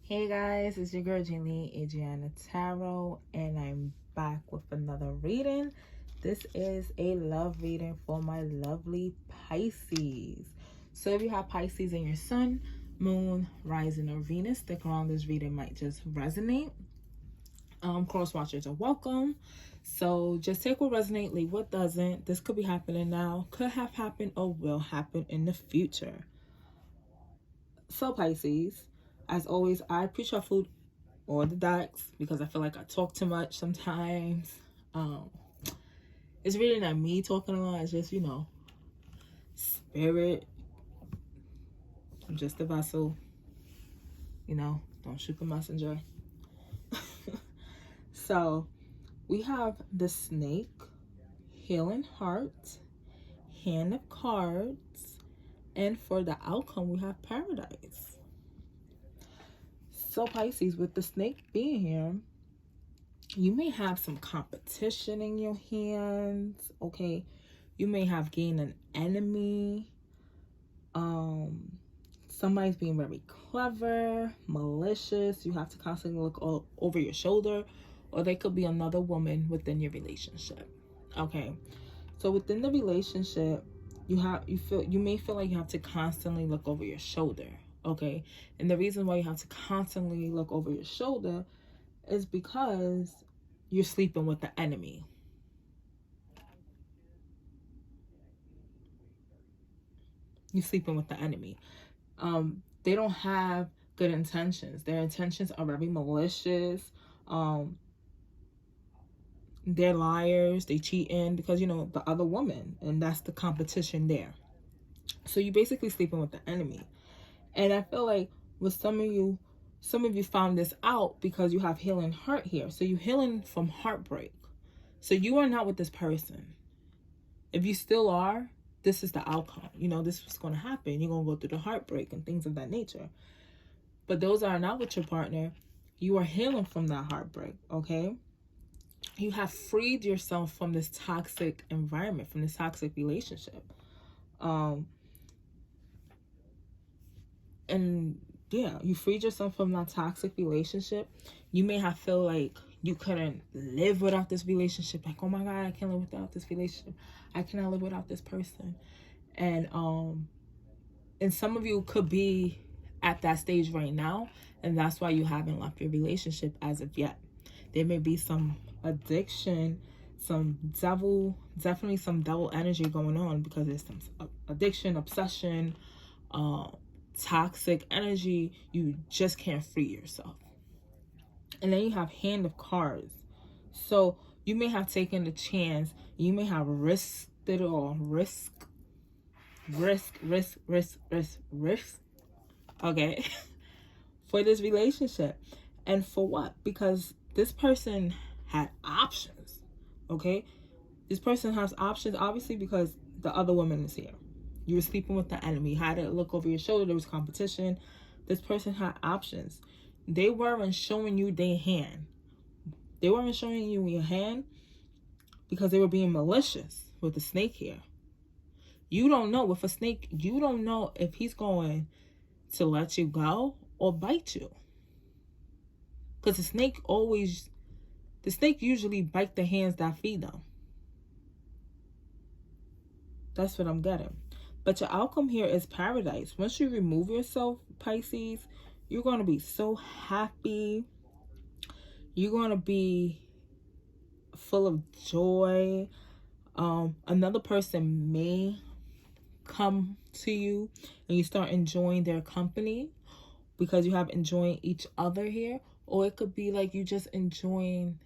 Hey guys, it's your girl Jeannie Adriana Tarot, and I'm back with another reading. This is a love reading for my lovely Pisces. So if you have Pisces in your sun, moon, rising, or Venus, stick around. This reading might just resonate. Cross watchers are welcome. So just take what resonates, leave what doesn't. This could be happening now, could have happened, or will happen in the future. So Pisces, as always, I preach your food or the decks because I feel like I talk too much sometimes. It's really not me talking a lot. It's just, spirit. I'm just a vessel. Don't shoot the messenger. So we have the Snake, Healing Heart, Hand of Cards, and for the outcome we have Paradise. So Pisces, with the Snake being here, you may have some competition in your hands, okay? You may have gained an enemy. Somebody's being very clever, malicious. You have to constantly look over your shoulder, or they could be another woman within your relationship, okay? So within the relationship, you may feel like you have to constantly look over your shoulder, okay? And the reason why you have to constantly look over your shoulder is because you're sleeping with the enemy. You're sleeping with the enemy. They don't have good intentions. Their intentions are very malicious. They're liars. They cheating because, the other woman. And that's the competition there. So you're basically sleeping with the enemy. And I feel like with some of you found this out because you have healing heart here. So you're healing from heartbreak. So you are not with this person. If you still are, this is the outcome. This is what's going to happen. You're going to go through the heartbreak and things of that nature. But those are not with your partner. You are healing from that heartbreak, okay? You have freed yourself from this toxic environment, from this toxic relationship. And yeah, you freed yourself from that toxic relationship. You may have felt like you couldn't live without this relationship. Like, oh my God, I can't live without this relationship. I cannot live without this person. And some of you could be at that stage right now, and that's why you haven't left your relationship as of yet. There may be some addiction, definitely some devil energy going on, because there's some addiction, obsession, toxic energy. You just can't free yourself. And then you have Hand of Cards. So you may have taken the chance. You may have risked it all. Risk. Okay. For this relationship. And for what? Because this person had options. Okay. This person has options, obviously, because the other woman is here. You were sleeping with the enemy. You had to look over your shoulder. There was competition. This person had options. They weren't showing you their hand. They weren't showing you your hand because they were being malicious with the snake here. You don't know with a snake. You don't know if he's going to let you go or bite you. Because the snake usually bite the hands that feed them. That's what I'm getting. But your outcome here is paradise. Once you remove yourself, Pisces, you're going to be so happy. You're going to be full of joy. Another person may come to you and you start enjoying their company because you have enjoying each other here. Or it could be like you just enjoying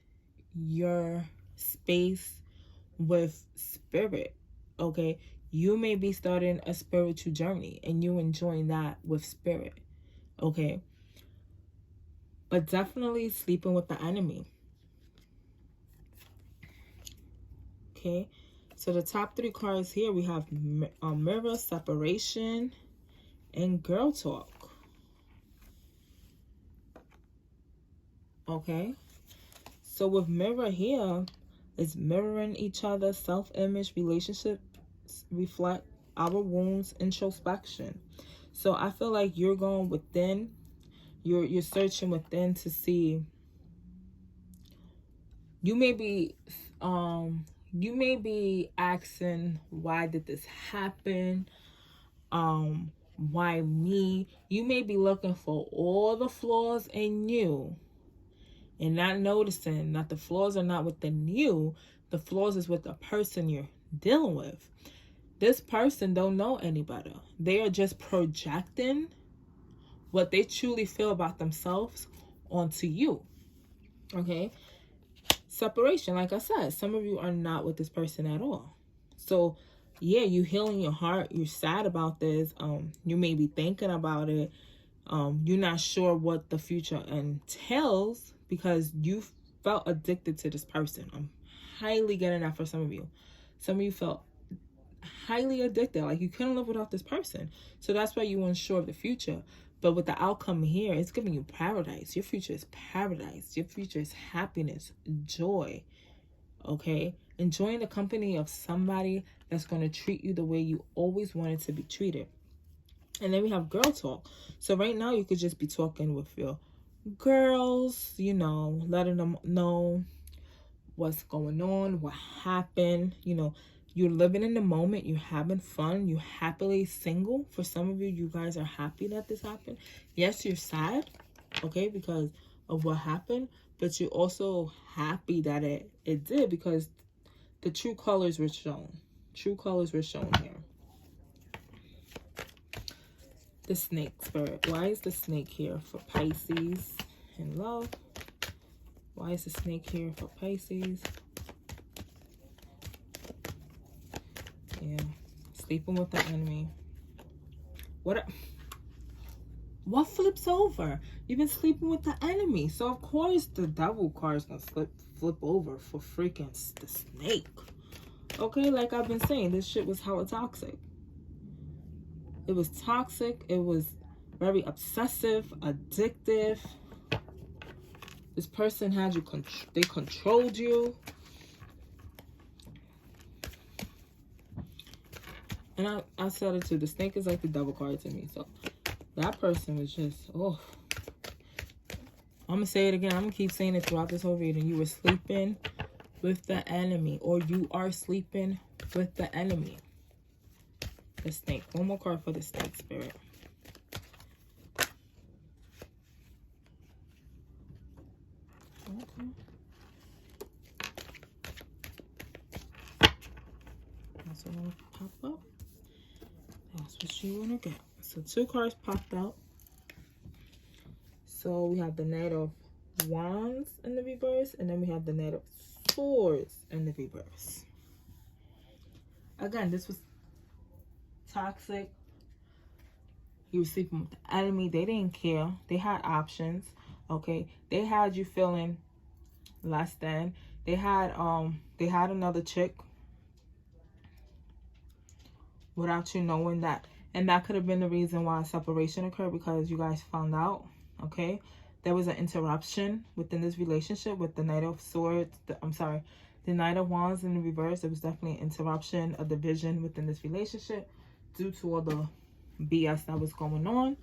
your space with spirit, okay? You may be starting a spiritual journey and you enjoying that with spirit, okay? But definitely sleeping with the enemy. Okay, so the top three cards here, we have Mirror, Separation, and Girl Talk. Okay, so with Mirror here, it's mirroring each other, self-image, relationships reflect our wounds, introspection. So I feel like you're going within You're searching within to see. You may be asking, why did this happen? Why me? You may be looking for all the flaws in you and not noticing that the flaws are not within you. The flaws is with the person you're dealing with. This person don't know any better. They are just projecting what they truly feel about themselves onto you. Okay? Separation, like I said, some of you are not with this person at all. So, yeah, you healing your heart. You're sad about this. You may be thinking about it. You're not sure what the future entails because you felt addicted to this person. I'm highly getting that for some of you. Some of you felt highly addicted, like you couldn't live without this person. So that's why you weren't sure of the future. But with the outcome here, it's giving you paradise. Your future is paradise. Your future is happiness, joy. Okay? Enjoying the company of somebody that's going to treat you the way you always wanted to be treated. And then we have girl talk. So right now you could just be talking with your girls, you know, letting them know what's going on, what happened. You know, you're living in the moment. You're having fun. You're happily single. For some of you, you guys are happy that this happened. Yes, you're sad, okay, because of what happened. But you're also happy that it did, because the true colors were shown. True colors were shown here. The snake spirit. Why is the snake here for Pisces in love? Why is the snake here for Pisces? Yeah. Sleeping with the enemy. What flips over? You've been sleeping with the enemy. So, of course, the devil card is going to flip over for freaking the snake. Okay? Like I've been saying, this shit was hella toxic. It was toxic. It was very obsessive, addictive. This person had you, they controlled you. And I said it too. The snake is like the devil card to me. So that person was just, oh. I'm going to say it again. I'm going to keep saying it throughout this whole reading. You were sleeping with the enemy. Or you are sleeping with the enemy. The snake. One more card for the snake spirit. Okay. That's what will pop up. That's what you want to get. So 2 cards popped out. So we have the Knight of Wands in the reverse, and then we have the Knight of Swords in the reverse. Again, this was toxic. You were sleeping with the enemy. They didn't care. They had options. Okay, they had you feeling less than. They had another chick without you knowing that. And that could have been the reason why a separation occurred, because you guys found out. Okay, there was an interruption within this relationship with the Knight of Swords. The Knight of Wands in the reverse. There was definitely an interruption, a division within this relationship due to all the BS that was going on.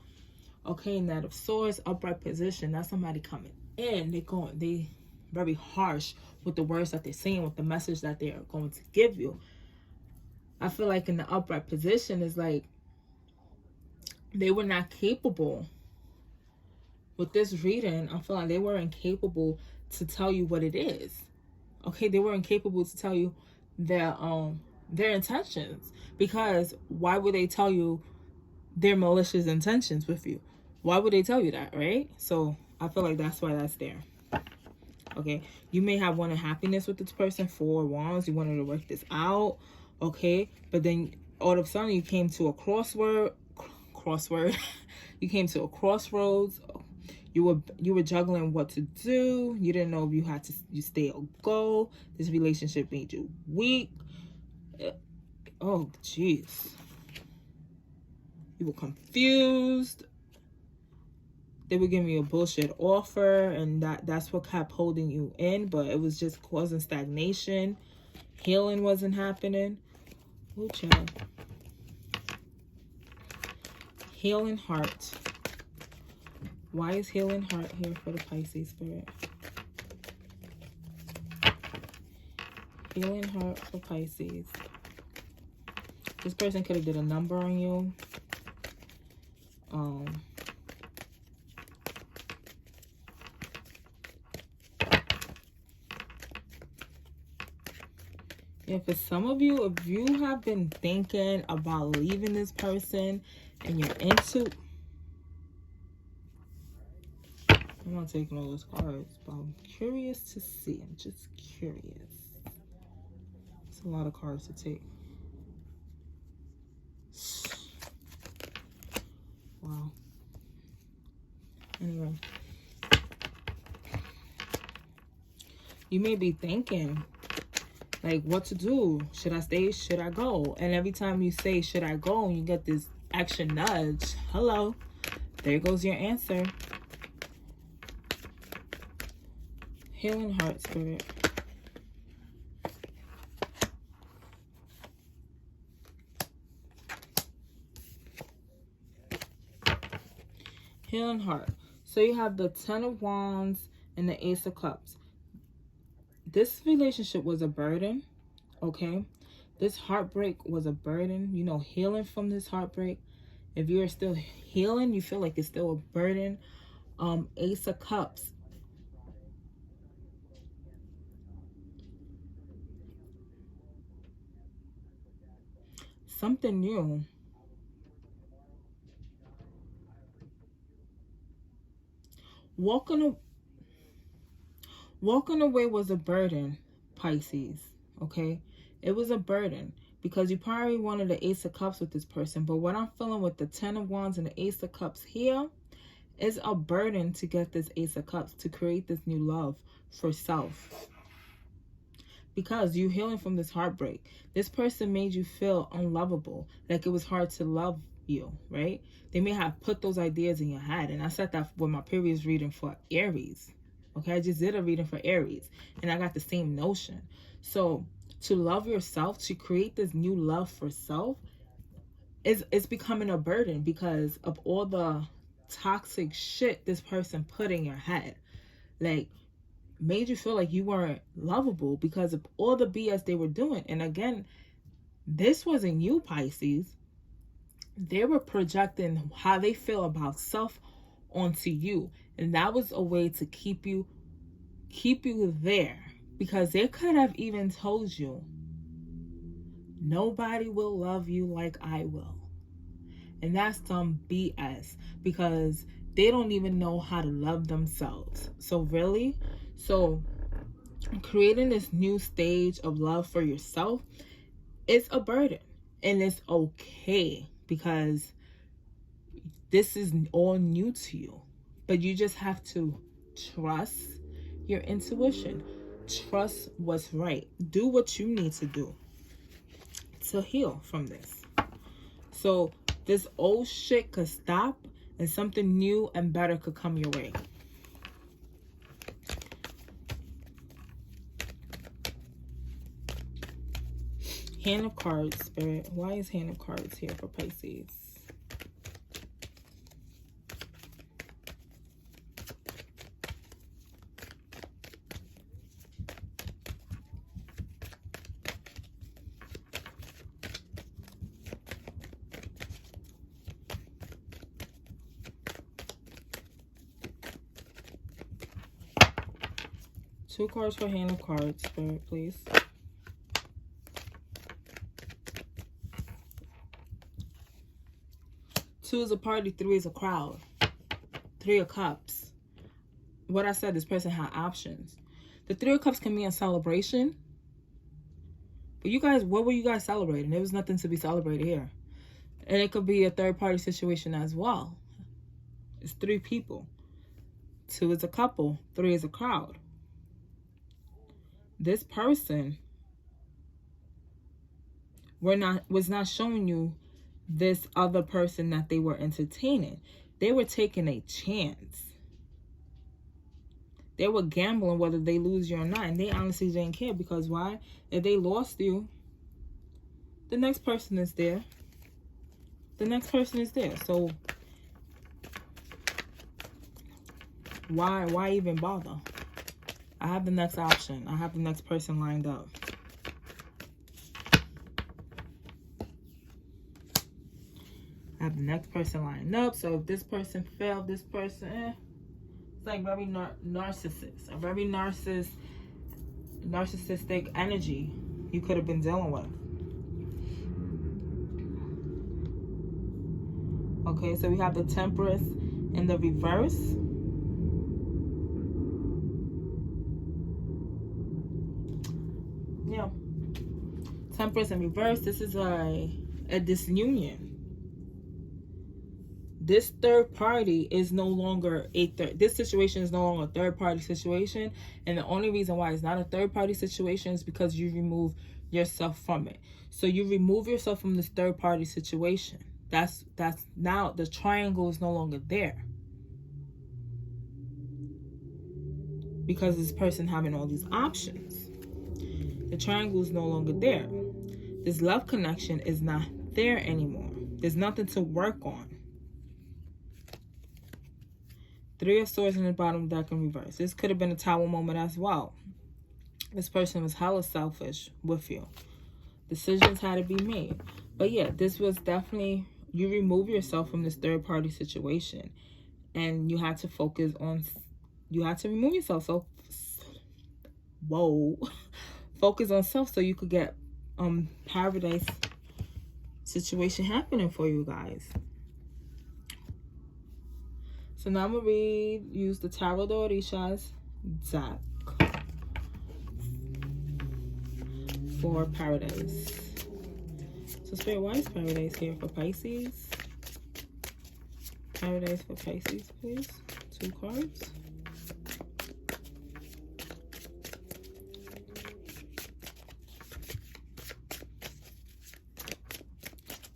Okay, Knight of Swords, upright position. That's somebody coming in. They very harsh with the words that they're saying, with the message that they are going to give you. I feel like in the upright position is like they were not capable. With this reading, I feel like they weren't capable to tell you what it is. Okay, they weren't capable to tell you their intentions. Because why would they tell you their malicious intentions with you? Why would they tell you that, right? So I feel like that's why that's there. Okay, you may have wanted happiness with this person, 4 wands. You wanted to work this out. Okay, but then all of a sudden you came to a crossword. You came to a crossroads. You were juggling what to do. You didn't know if you stay or go. This relationship made you weak. Oh, jeez. You were confused. They were giving you a bullshit offer, and that's what kept holding you in, but it was just causing stagnation. Healing wasn't happening. Oh, child. Healing heart. Why is healing heart here for the Pisces spirit? Healing heart for Pisces. This person could have did a number on you. Yeah, for some of you, if you have been thinking about leaving this person and you're into... I'm not taking all those cards, but I'm curious to see. I'm just curious. It's a lot of cards to take. Wow. Anyway. You may be thinking, like, what to do? Should I stay? Should I go? And every time you say, should I go? And you get this action nudge. Hello. There goes your answer. Healing heart spirit. Healing heart. So you have the 10 of Wands and the Ace of Cups. This relationship was a burden, okay? This heartbreak was a burden. You know, healing from this heartbreak. If you're still healing, you feel like it's still a burden. Ace of Cups. Something new. Walking away was a burden, Pisces, okay? It was a burden because you probably wanted the Ace of Cups with this person. But what I'm feeling with the 10 of Wands and the Ace of Cups here is a burden to get this Ace of Cups, to create this new love for self. Because you're healing from this heartbreak. This person made you feel unlovable, like it was hard to love you, right? They may have put those ideas in your head. And I said that with my previous reading for Aries. Okay, I just did a reading for Aries. And I got the same notion. So to love yourself, to create this new love for self, it's becoming a burden because of all the toxic shit this person put in your head. Like, made you feel like you weren't lovable because of all the BS they were doing. And again, this wasn't you, Pisces. They were projecting how they feel about self onto you. And that was a way to keep you there. Because they could have even told you, nobody will love you like I will. And that's some BS. Because they don't even know how to love themselves. So really? So creating this new stage of love for yourself is a burden. And it's okay. Because this is all new to you. But you just have to trust your intuition. Trust what's right. Do what you need to do to heal from this. So this old shit could stop and something new and better could come your way. Hand of Cards, Spirit. Why is Hand of Cards here for Pisces? Two cards for Hand of Cards, Spirit, please. Two is a party, three is a crowd. Three of Cups. What I said, this person had options. The Three of Cups can be a celebration. But you guys, what were you guys celebrating? There was nothing to be celebrated here. And it could be a third party situation as well. It's three people. Two is a couple. Three is a crowd. This person was not showing you this other person that they were entertaining. They were taking a chance. They were gambling whether they lose you or not. And they honestly didn't care because why? If they lost you, the next person is there. The next person is there. So Why even bother? I have the next option. I have the next person lined up. I have the next person lined up. So if this person failed, this person, it's like very narcissist. A very narcissistic energy you could have been dealing with. Okay, so we have the Temperance in the reverse. Yeah. Temperance in reverse. This is a disunion. This third party is no longer this situation is no longer a third party situation. And the only reason why it's not a third party situation is because you remove yourself from it. So you remove yourself from this third party situation. That's now the triangle is no longer there. Because this person having all these options. The triangle is no longer there. This love connection is not there anymore. There's nothing to work on. Three of Swords in the bottom deck in reverse. This could have been a Tower moment as well. This person was hella selfish with you. Decisions had to be made. But yeah, this was definitely, you remove yourself from this third party situation. And you had to focus on, you had to remove yourself. So, whoa. Focus on self so you could get paradise situation happening for you guys. So now I'm going to use the Tarot de Orishas deck for Paradise. So Spirit, why is Paradise here for Pisces? Paradise for Pisces, please. 2 cards.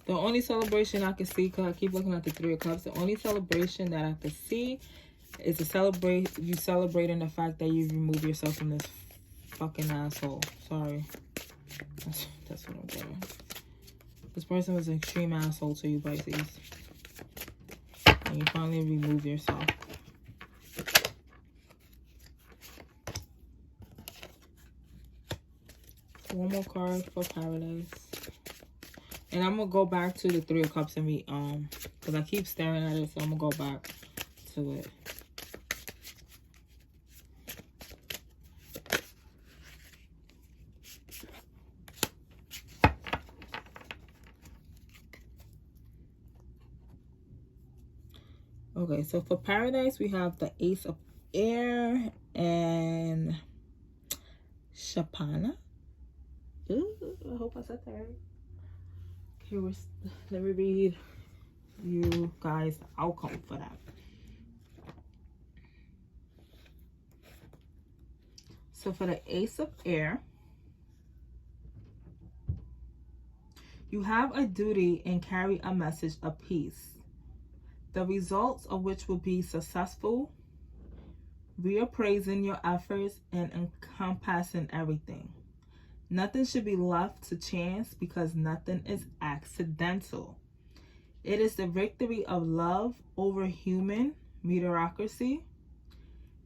The only celebration I can see, because I keep looking at the 3 of Cups, the only celebration that I can see is you celebrating the fact that you remove yourself from this fucking asshole. Sorry. That's what I'm getting. This person was an extreme asshole to you, Pisces. And you finally remove yourself. One more card for Paradise. And I'm going to go back to the 3 of Cups and because I keep staring at it, so I'm going to go back to it. Okay, so for Paradise, we have the Ace of Air and Shapana. Ooh, I hope I said that right. Okay, let me read you guys the outcome for that. So for the Ace of Air, you have a duty and carry a message of peace, the results of which will be successful, reappraising your efforts and encompassing everything. Nothing should be left to chance because nothing is accidental. It is the victory of love over human mediocrity,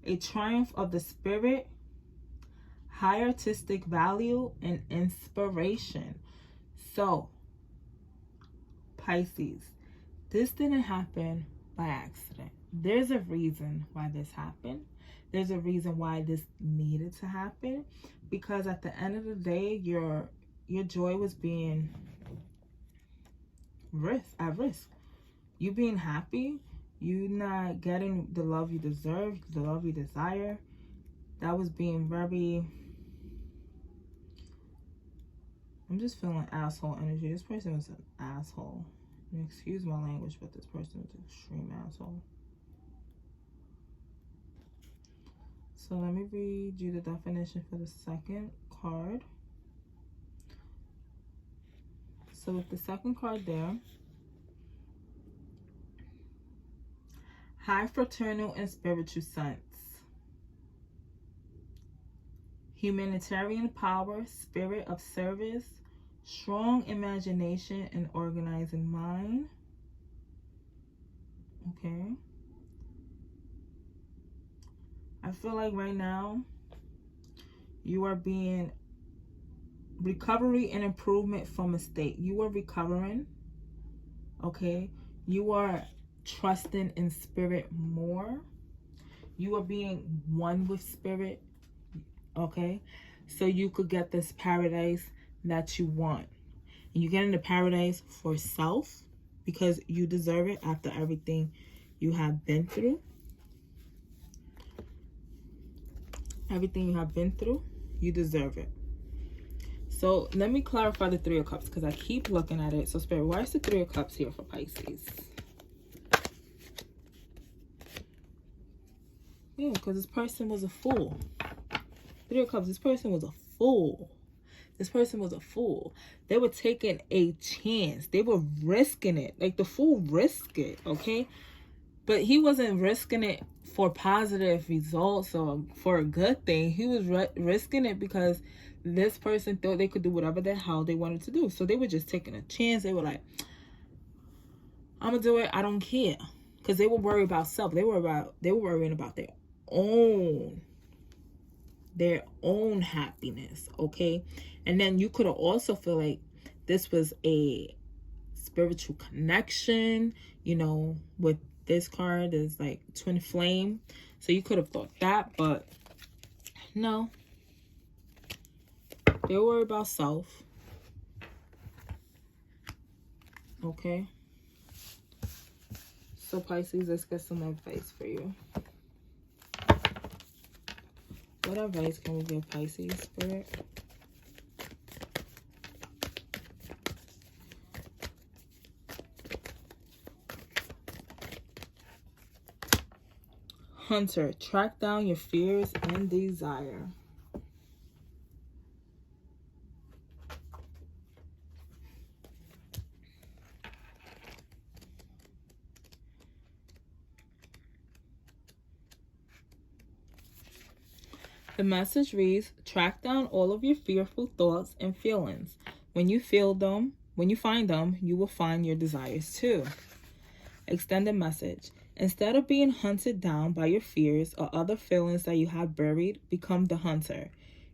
a triumph of the spirit, high artistic value, and inspiration. So, Pisces, this didn't happen by accident. There's a reason why this happened. There's a reason why this needed to happen. Because at the end of the day, your joy was being at risk. You being happy, you not getting the love you deserve, the love you desire. That was being very... I'm just feeling asshole energy. This person was an asshole. Excuse my language, but this person was an extreme asshole. So let me read you the definition for the second card. So with the second card there, high fraternal and spiritual sense, humanitarian power, spirit of service, strong imagination and organizing mind. Okay. I feel like right now you are being recovery and improvement from a state. You are recovering, okay? You are trusting in spirit more. You are being one with spirit, okay? So you could get this paradise that you want. And you get into paradise for self because you deserve it after everything you have been through. Everything you have been through, you deserve it. So let me clarify the Three of Cups because I keep looking at it. So Spirit, why is the Three of Cups here for Pisces? Yeah, because this person was a fool. Three of Cups, this person was a fool. This person was a fool. They were taking a chance. They were risking it. Like the fool risked it, okay? But he wasn't risking it for positive results or for a good thing. He was risking it because this person thought they could do whatever the hell they wanted to do. So they were just taking a chance. They were like, I'm going to do it. I don't care. Because they were worried about self. They were worrying about their own happiness, okay? And then you could have also feel like this was a spiritual connection, you know, with this card is like twin flame. So you could have thought that, but no. They worry about self. Okay. So Pisces, let's get some advice for you. What advice can we give Pisces, Spirit? Hunter, track down your fears and desire. The message reads, track down all of your fearful thoughts and feelings. When you find them, you will find your desires too. Extended message. Instead of being hunted down by your fears or other feelings that you have buried, become the hunter.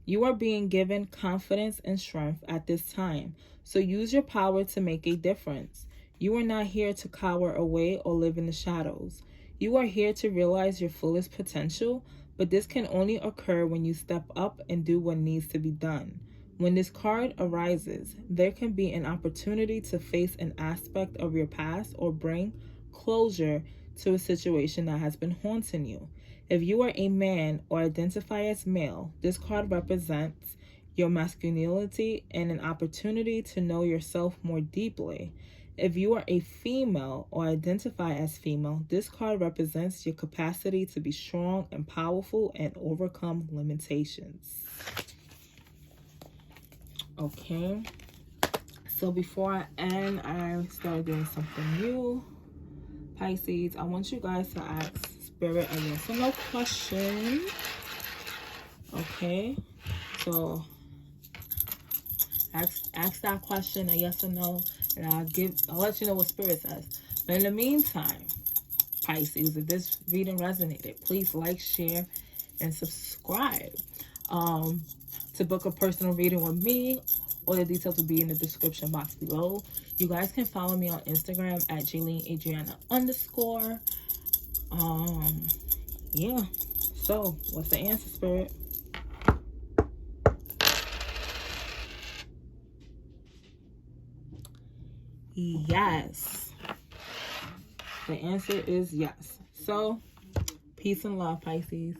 You are being given confidence and strength at this time, so use your power to make a difference. You are not here to cower away or live in the shadows. You are here to realize your fullest potential, but this can only occur when you step up and do what needs to be done. When this card arises, there can be an opportunity to face an aspect of your past or bring closure to a situation that has been haunting you. If you are a man or identify as male, this card represents your masculinity and an opportunity to know yourself more deeply. If you are a female or identify as female, this card represents your capacity to be strong and powerful and overcome limitations. Okay. So before I end, I started doing something new. Pisces, I want you guys to ask Spirit a yes or no question. Okay. So ask that question, a yes or no, and I'll let you know what Spirit says. But in the meantime, Pisces, if this reading resonated, please like, share, and subscribe. To book a personal reading with me, all the details will be in the description box below. You guys can follow me on Instagram at JayleneAdriana_. Yeah. So, what's the answer, Spirit? Yes. The answer is yes. So, peace and love, Pisces.